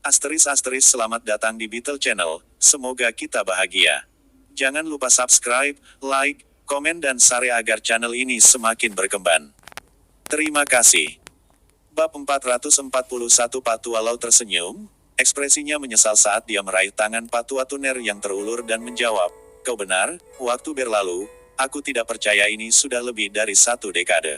Asteris selamat datang di Beetle Channel, semoga kita bahagia. Jangan lupa subscribe, like, komen dan share agar channel ini semakin berkembang. Terima kasih. Bab 441 Patualau tersenyum, ekspresinya menyesal saat dia meraih tangan Patuatuner yang terulur dan menjawab, "Kau benar, waktu berlalu, aku tidak percaya ini sudah lebih dari 1 dekade.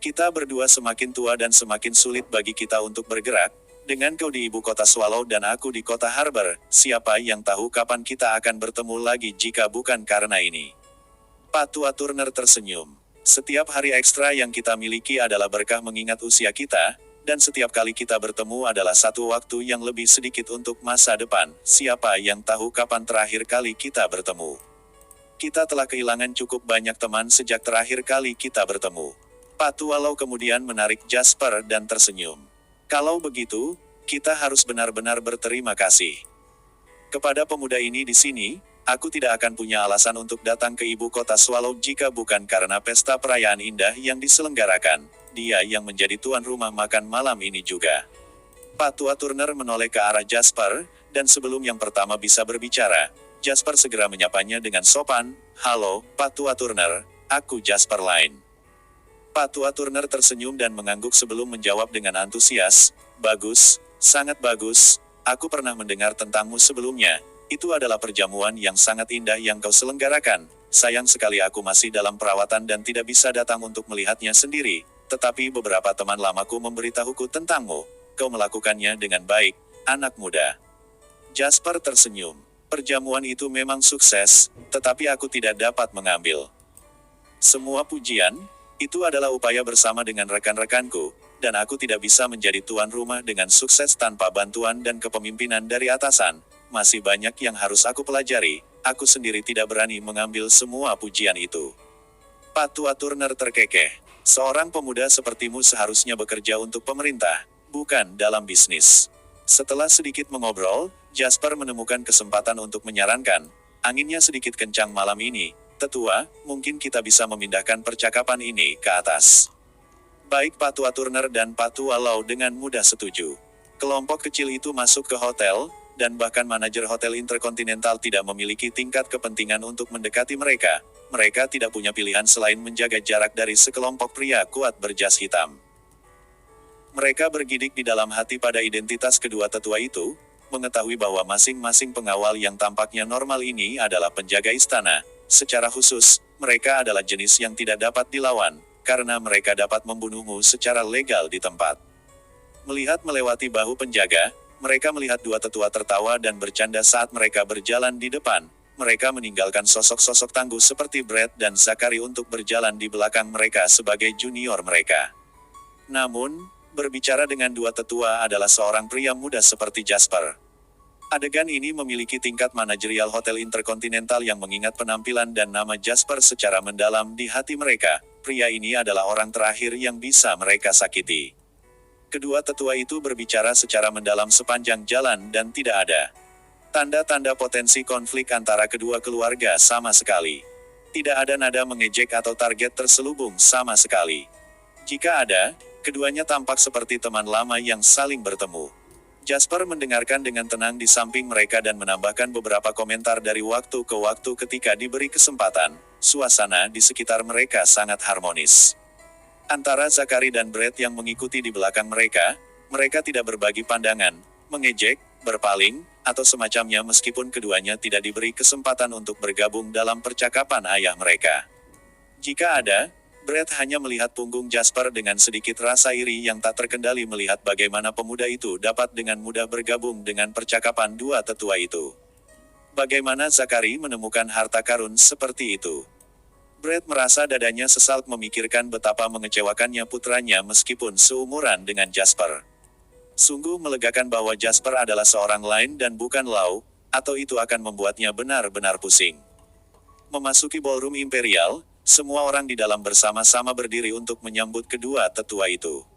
Kita berdua semakin tua dan semakin sulit bagi kita untuk bergerak. Dengan kau di ibu kota Swallow dan aku di kota Harbor, siapa yang tahu kapan kita akan bertemu lagi jika bukan karena ini." Patua Turner tersenyum. Setiap hari ekstra yang kita miliki adalah berkah mengingat usia kita, dan setiap kali kita bertemu adalah satu waktu yang lebih sedikit untuk masa depan. Siapa yang tahu kapan terakhir kali kita bertemu? Kita telah kehilangan cukup banyak teman sejak terakhir kali kita bertemu. Patualau kemudian menarik Jasper dan tersenyum. Kalau begitu, kita harus benar-benar berterima kasih. Kepada pemuda ini di sini, aku tidak akan punya alasan untuk datang ke ibu kota Swallow jika bukan karena pesta perayaan indah yang diselenggarakan. Dia yang menjadi tuan rumah makan malam ini juga. Patua Turner menoleh ke arah Jasper, dan sebelum yang pertama bisa berbicara, Jasper segera menyapanya dengan sopan, "Halo, Patua Turner, aku Jasper Line." Patua Turner tersenyum dan mengangguk sebelum menjawab dengan antusias, "Bagus, sangat bagus, aku pernah mendengar tentangmu sebelumnya. Itu adalah perjamuan yang sangat indah yang kau selenggarakan. Sayang sekali aku masih dalam perawatan dan tidak bisa datang untuk melihatnya sendiri, tetapi beberapa teman lamaku memberitahuku tentangmu. Kau melakukannya dengan baik, anak muda." Jasper tersenyum. "Perjamuan itu memang sukses, tetapi aku tidak dapat mengambil semua pujian. Itu adalah upaya bersama dengan rekan-rekanku, dan aku tidak bisa menjadi tuan rumah dengan sukses tanpa bantuan dan kepemimpinan dari atasan. Masih banyak yang harus aku pelajari, aku sendiri tidak berani mengambil semua pujian itu." Patua Turner terkekeh. "Seorang pemuda sepertimu seharusnya bekerja untuk pemerintah, bukan dalam bisnis." Setelah sedikit mengobrol, Jasper menemukan kesempatan untuk menyarankan, "Anginnya sedikit kencang malam ini. Tetua, mungkin kita bisa memindahkan percakapan ini ke atas." Baik Patua Turner dan Patualau dengan mudah setuju. Kelompok kecil itu masuk ke hotel, dan bahkan manajer hotel Intercontinental tidak memiliki tingkat kepentingan untuk mendekati mereka. Mereka tidak punya pilihan selain menjaga jarak dari sekelompok pria kuat berjas hitam. Mereka bergidik di dalam hati pada identitas kedua tetua itu, mengetahui bahwa masing-masing pengawal yang tampaknya normal ini adalah penjaga istana. Secara khusus, mereka adalah jenis yang tidak dapat dilawan, karena mereka dapat membunuhmu secara legal di tempat. Melihat melewati bahu penjaga, mereka melihat dua tetua tertawa dan bercanda saat mereka berjalan di depan. Mereka meninggalkan sosok-sosok tangguh seperti Brett dan Zachary untuk berjalan di belakang mereka sebagai junior mereka. Namun, berbicara dengan dua tetua adalah seorang pria muda seperti Jasper. Adegan ini memiliki tingkat manajerial Hotel Intercontinental yang mengingat penampilan dan nama Jasper secara mendalam di hati mereka. Pria ini adalah orang terakhir yang bisa mereka sakiti. Kedua tetua itu berbicara secara mendalam sepanjang jalan dan tidak ada tanda-tanda potensi konflik antara kedua keluarga sama sekali. Tidak ada nada mengejek atau target terselubung sama sekali. Jika ada, keduanya tampak seperti teman lama yang saling bertemu. Jasper mendengarkan dengan tenang di samping mereka dan menambahkan beberapa komentar dari waktu ke waktu ketika diberi kesempatan. Suasana di sekitar mereka sangat harmonis. Antara Zachary dan Brett yang mengikuti di belakang mereka, mereka tidak berbagi pandangan, mengejek, berpaling, atau semacamnya meskipun keduanya tidak diberi kesempatan untuk bergabung dalam percakapan ayah mereka. Jika ada, Brett hanya melihat punggung Jasper dengan sedikit rasa iri yang tak terkendali melihat bagaimana pemuda itu dapat dengan mudah bergabung dengan percakapan dua tetua itu. Bagaimana Zachary menemukan harta karun seperti itu? Brett merasa dadanya sesal memikirkan betapa mengecewakannya putranya meskipun seumuran dengan Jasper. Sungguh melegakan bahwa Jasper adalah seorang lain dan bukan Lau, atau itu akan membuatnya benar-benar pusing. Memasuki ballroom imperial, semua orang di dalam bersama-sama berdiri untuk menyambut kedua tetua itu.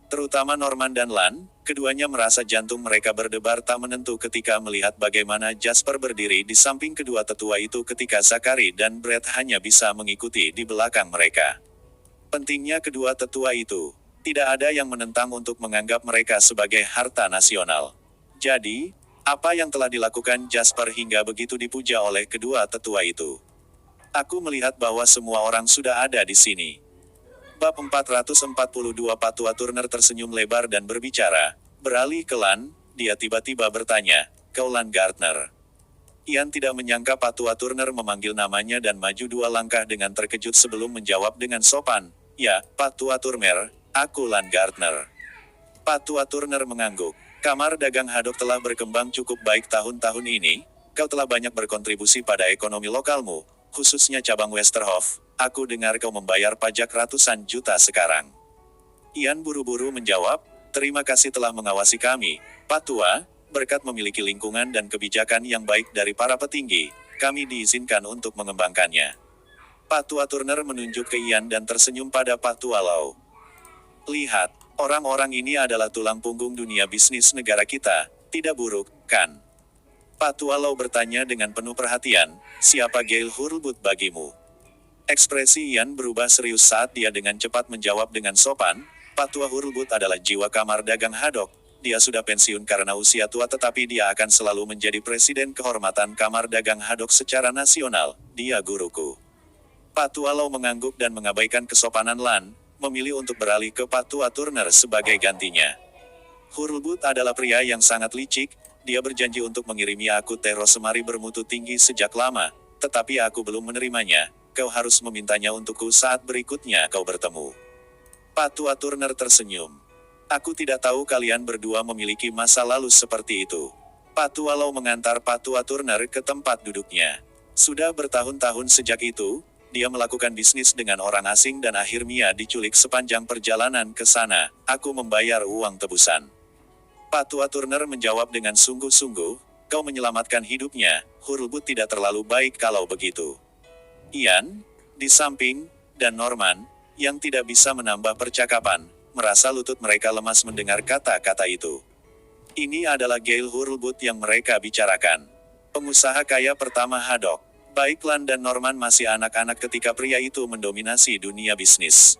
Terutama Norman dan Lan, keduanya merasa jantung mereka berdebar tak menentu ketika melihat bagaimana Jasper berdiri di samping kedua tetua itu ketika Zachary dan Brett hanya bisa mengikuti di belakang mereka. Pentingnya kedua tetua itu. Tidak ada yang menentang untuk menganggap mereka sebagai harta nasional. Jadi, apa yang telah dilakukan Jasper hingga begitu dipuja oleh kedua tetua itu? Aku melihat bahwa semua orang sudah ada di sini. Bab 442 Patua Turner tersenyum lebar dan berbicara. Beralih ke Lan, dia tiba-tiba bertanya, "Kau Lan Gardner?" Ian tidak menyangka Patua Turner memanggil namanya dan maju 2 langkah dengan terkejut sebelum menjawab dengan sopan, "Ya, Patua Turner, aku Lan Gardner." Patua Turner mengangguk. Kamar dagang Haddock telah berkembang cukup baik tahun-tahun ini. Kau telah banyak berkontribusi pada ekonomi lokalmu, khususnya cabang Westerhof. Aku dengar kau membayar pajak ratusan juta sekarang. Ian buru-buru menjawab, "Terima kasih telah mengawasi kami, Patua. Berkat memiliki lingkungan dan kebijakan yang baik dari para petinggi, kami diizinkan untuk mengembangkannya." Patua Turner menunjuk ke Ian dan tersenyum pada Patua Lau. "Lihat, orang-orang ini adalah tulang punggung dunia bisnis negara kita, tidak buruk, kan?" Patua Lau bertanya dengan penuh perhatian, "Siapa Gail Hurlbut bagimu?" Ekspresi Ian berubah serius saat dia dengan cepat menjawab dengan sopan, "Patua Hurlbut adalah jiwa kamar dagang Haddock. Dia sudah pensiun karena usia tua tetapi dia akan selalu menjadi presiden kehormatan kamar dagang Haddock secara nasional. Dia guruku." Patua Lau mengangguk dan mengabaikan kesopanan Lan, memilih untuk beralih ke Patua Turner sebagai gantinya. "Hurlbut adalah pria yang sangat licik, dia berjanji untuk mengirimi aku teh rosemary bermutu tinggi sejak lama, tetapi aku belum menerimanya. Kau harus memintanya untukku saat berikutnya kau bertemu." Patua Turner tersenyum. "Aku tidak tahu kalian berdua memiliki masa lalu seperti itu." Patua Lau mengantar Patua Turner ke tempat duduknya. Sudah bertahun-tahun sejak itu, dia melakukan bisnis dengan orang asing dan akhirnya diculik sepanjang perjalanan ke sana. "Aku membayar uang tebusan." Patua Turner menjawab dengan sungguh-sungguh, "Kau menyelamatkan hidupnya, Hurlbut tidak terlalu baik kalau begitu." Ian, di samping, dan Norman, yang tidak bisa menambah percakapan, merasa lutut mereka lemas mendengar kata-kata itu. Ini adalah Gail Hurlbut yang mereka bicarakan. Pengusaha kaya pertama Haddock. Baik Lan dan Norman masih anak-anak ketika pria itu mendominasi dunia bisnis.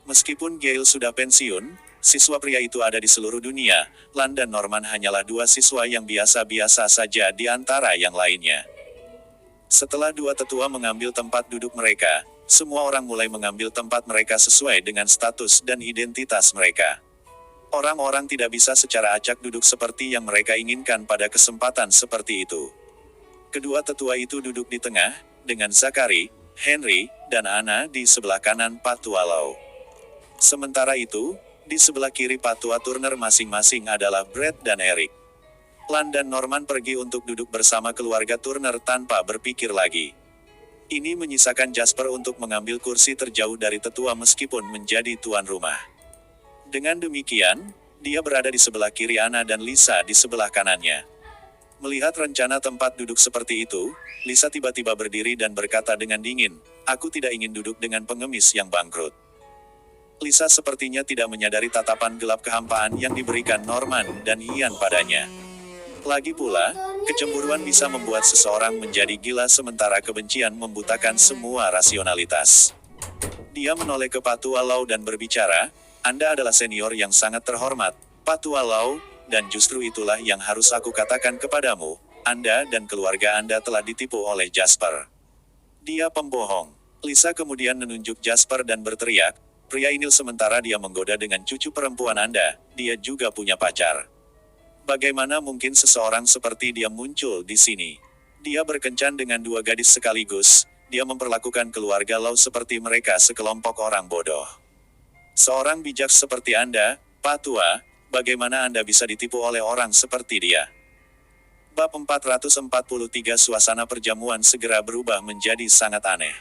Meskipun Gail sudah pensiun, siswa pria itu ada di seluruh dunia. Lan dan Norman hanyalah 2 siswa yang biasa-biasa saja di antara yang lainnya. Setelah 2 tetua mengambil tempat duduk mereka, semua orang mulai mengambil tempat mereka sesuai dengan status dan identitas mereka. Orang-orang tidak bisa secara acak duduk seperti yang mereka inginkan pada kesempatan seperti itu. Kedua tetua itu duduk di tengah, dengan Zachary, Henry, dan Anna di sebelah kanan Patua Lau. Sementara itu, di sebelah kiri Patua Turner masing-masing adalah Brett dan Eric. Lan dan Norman pergi untuk duduk bersama keluarga Turner tanpa berpikir lagi. Ini menyisakan Jasper untuk mengambil kursi terjauh dari tetua meskipun menjadi tuan rumah. Dengan demikian, dia berada di sebelah kiri Anna dan Lisa di sebelah kanannya. Melihat rencana tempat duduk seperti itu, Lisa tiba-tiba berdiri dan berkata dengan dingin, "Aku tidak ingin duduk dengan pengemis yang bangkrut." Lisa sepertinya tidak menyadari tatapan gelap kehampaan yang diberikan Norman dan Ian padanya. Lagi pula, kecemburuan bisa membuat seseorang menjadi gila sementara kebencian membutakan semua rasionalitas. Dia menoleh ke Patua Lau dan berbicara, "Anda adalah senior yang sangat terhormat, Patua Lau, dan justru itulah yang harus aku katakan kepadamu, Anda dan keluarga Anda telah ditipu oleh Jasper. Dia pembohong." Lisa kemudian menunjuk Jasper dan berteriak, "Pria ini sementara dia menggoda dengan cucu perempuan Anda, dia juga punya pacar. Bagaimana mungkin seseorang seperti dia muncul di sini? Dia berkencan dengan 2 gadis sekaligus, dia memperlakukan keluarga Lau seperti mereka sekelompok orang bodoh. Seorang bijak seperti Anda, Patua, bagaimana Anda bisa ditipu oleh orang seperti dia?" Bab 443 Suasana perjamuan segera berubah menjadi sangat aneh.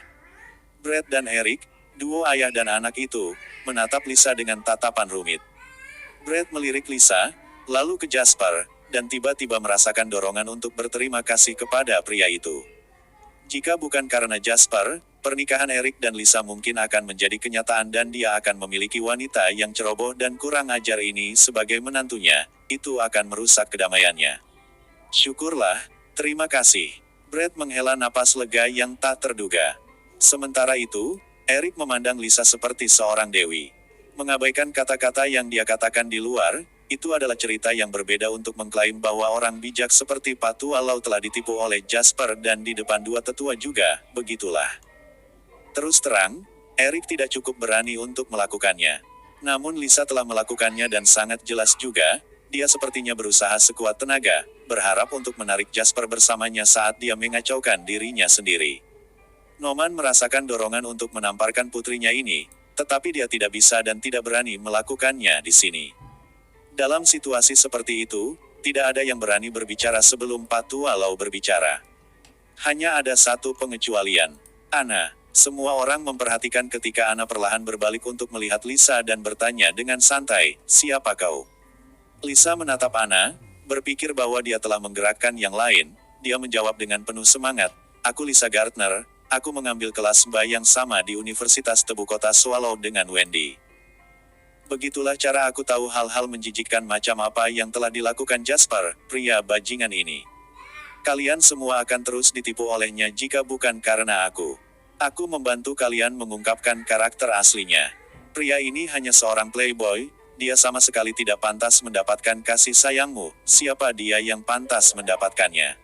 Brett dan Eric, duo ayah dan anak itu, menatap Lisa dengan tatapan rumit. Brett melirik Lisa, lalu ke Jasper, dan tiba-tiba merasakan dorongan untuk berterima kasih kepada pria itu. Jika bukan karena Jasper, pernikahan Eric dan Lisa mungkin akan menjadi kenyataan dan dia akan memiliki wanita yang ceroboh dan kurang ajar ini sebagai menantunya, itu akan merusak kedamaiannya. Syukurlah, terima kasih. Brett menghela napas lega yang tak terduga. Sementara itu, Eric memandang Lisa seperti seorang dewi. Mengabaikan kata-kata yang dia katakan di luar, Itu adalah cerita yang berbeda untuk mengklaim bahwa orang bijak seperti Patua Lau telah ditipu oleh Jasper dan di depan dua tetua juga, begitulah. Terus terang, Eric tidak cukup berani untuk melakukannya. Namun Lisa telah melakukannya dan sangat jelas juga, dia sepertinya berusaha sekuat tenaga, berharap untuk menarik Jasper bersamanya saat dia mengacaukan dirinya sendiri. Norman merasakan dorongan untuk menamparkan putrinya ini, tetapi dia tidak bisa dan tidak berani melakukannya di sini. Dalam situasi seperti itu, tidak ada yang berani berbicara sebelum Patua Lau berbicara. Hanya ada satu pengecualian. Anna. Semua orang memperhatikan ketika Anna perlahan berbalik untuk melihat Lisa dan bertanya dengan santai, "Siapa kau?" Lisa menatap Anna, berpikir bahwa dia telah menggerakkan yang lain. Dia menjawab dengan penuh semangat, "Aku Lisa Gardner, aku mengambil kelas MBA yang sama di Universitas Tebu Kota Swallow dengan Wendy. Begitulah cara aku tahu hal-hal menjijikkan macam apa yang telah dilakukan Jasper, pria bajingan ini. Kalian semua akan terus ditipu olehnya jika bukan karena aku. Aku membantu kalian mengungkapkan karakter aslinya. Pria ini hanya seorang playboy, dia sama sekali tidak pantas mendapatkan kasih sayangmu, siapa dia yang pantas mendapatkannya?"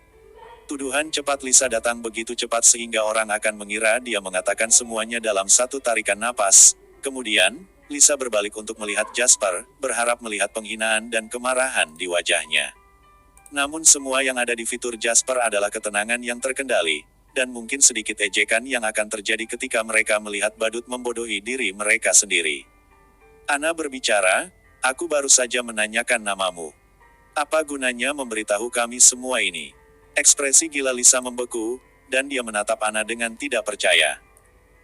Tuduhan cepat Lisa datang begitu cepat sehingga orang akan mengira dia mengatakan semuanya dalam satu tarikan napas. Kemudian, Lisa berbalik untuk melihat Jasper, berharap melihat penghinaan dan kemarahan di wajahnya. Namun semua yang ada di fitur Jasper adalah ketenangan yang terkendali, dan mungkin sedikit ejekan yang akan terjadi ketika mereka melihat badut membodohi diri mereka sendiri. Anna berbicara, "Aku baru saja menanyakan namamu. Apa gunanya memberitahu kami semua ini?" Ekspresi gila Lisa membeku, dan dia menatap Anna dengan tidak percaya.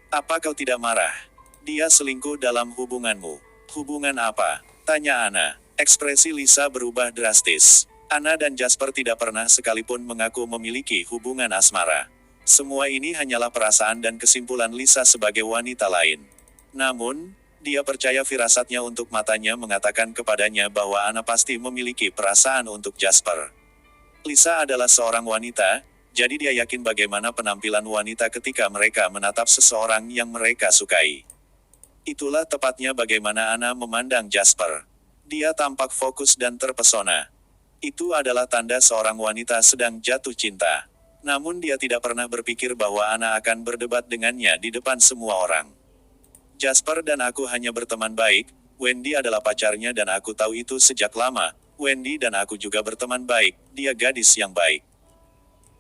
"Apa kau tidak marah? Dia selingkuh dalam hubunganmu." "Hubungan apa?" tanya Anna. Ekspresi Lisa berubah drastis. Anna dan Jasper tidak pernah sekalipun mengaku memiliki hubungan asmara. Semua ini hanyalah perasaan dan kesimpulan Lisa sebagai wanita lain. Namun, dia percaya firasatnya untuk matanya mengatakan kepadanya bahwa Anna pasti memiliki perasaan untuk Jasper. Lisa adalah seorang wanita, jadi dia yakin bagaimana penampilan wanita ketika mereka menatap seseorang yang mereka sukai. Itulah tepatnya bagaimana Anna memandang Jasper. Dia tampak fokus dan terpesona. Itu adalah tanda seorang wanita sedang jatuh cinta. Namun dia tidak pernah berpikir bahwa Anna akan berdebat dengannya di depan semua orang. "Jasper dan aku hanya berteman baik, Wendy adalah pacarnya dan aku tahu itu sejak lama. Wendy dan aku juga berteman baik, dia gadis yang baik."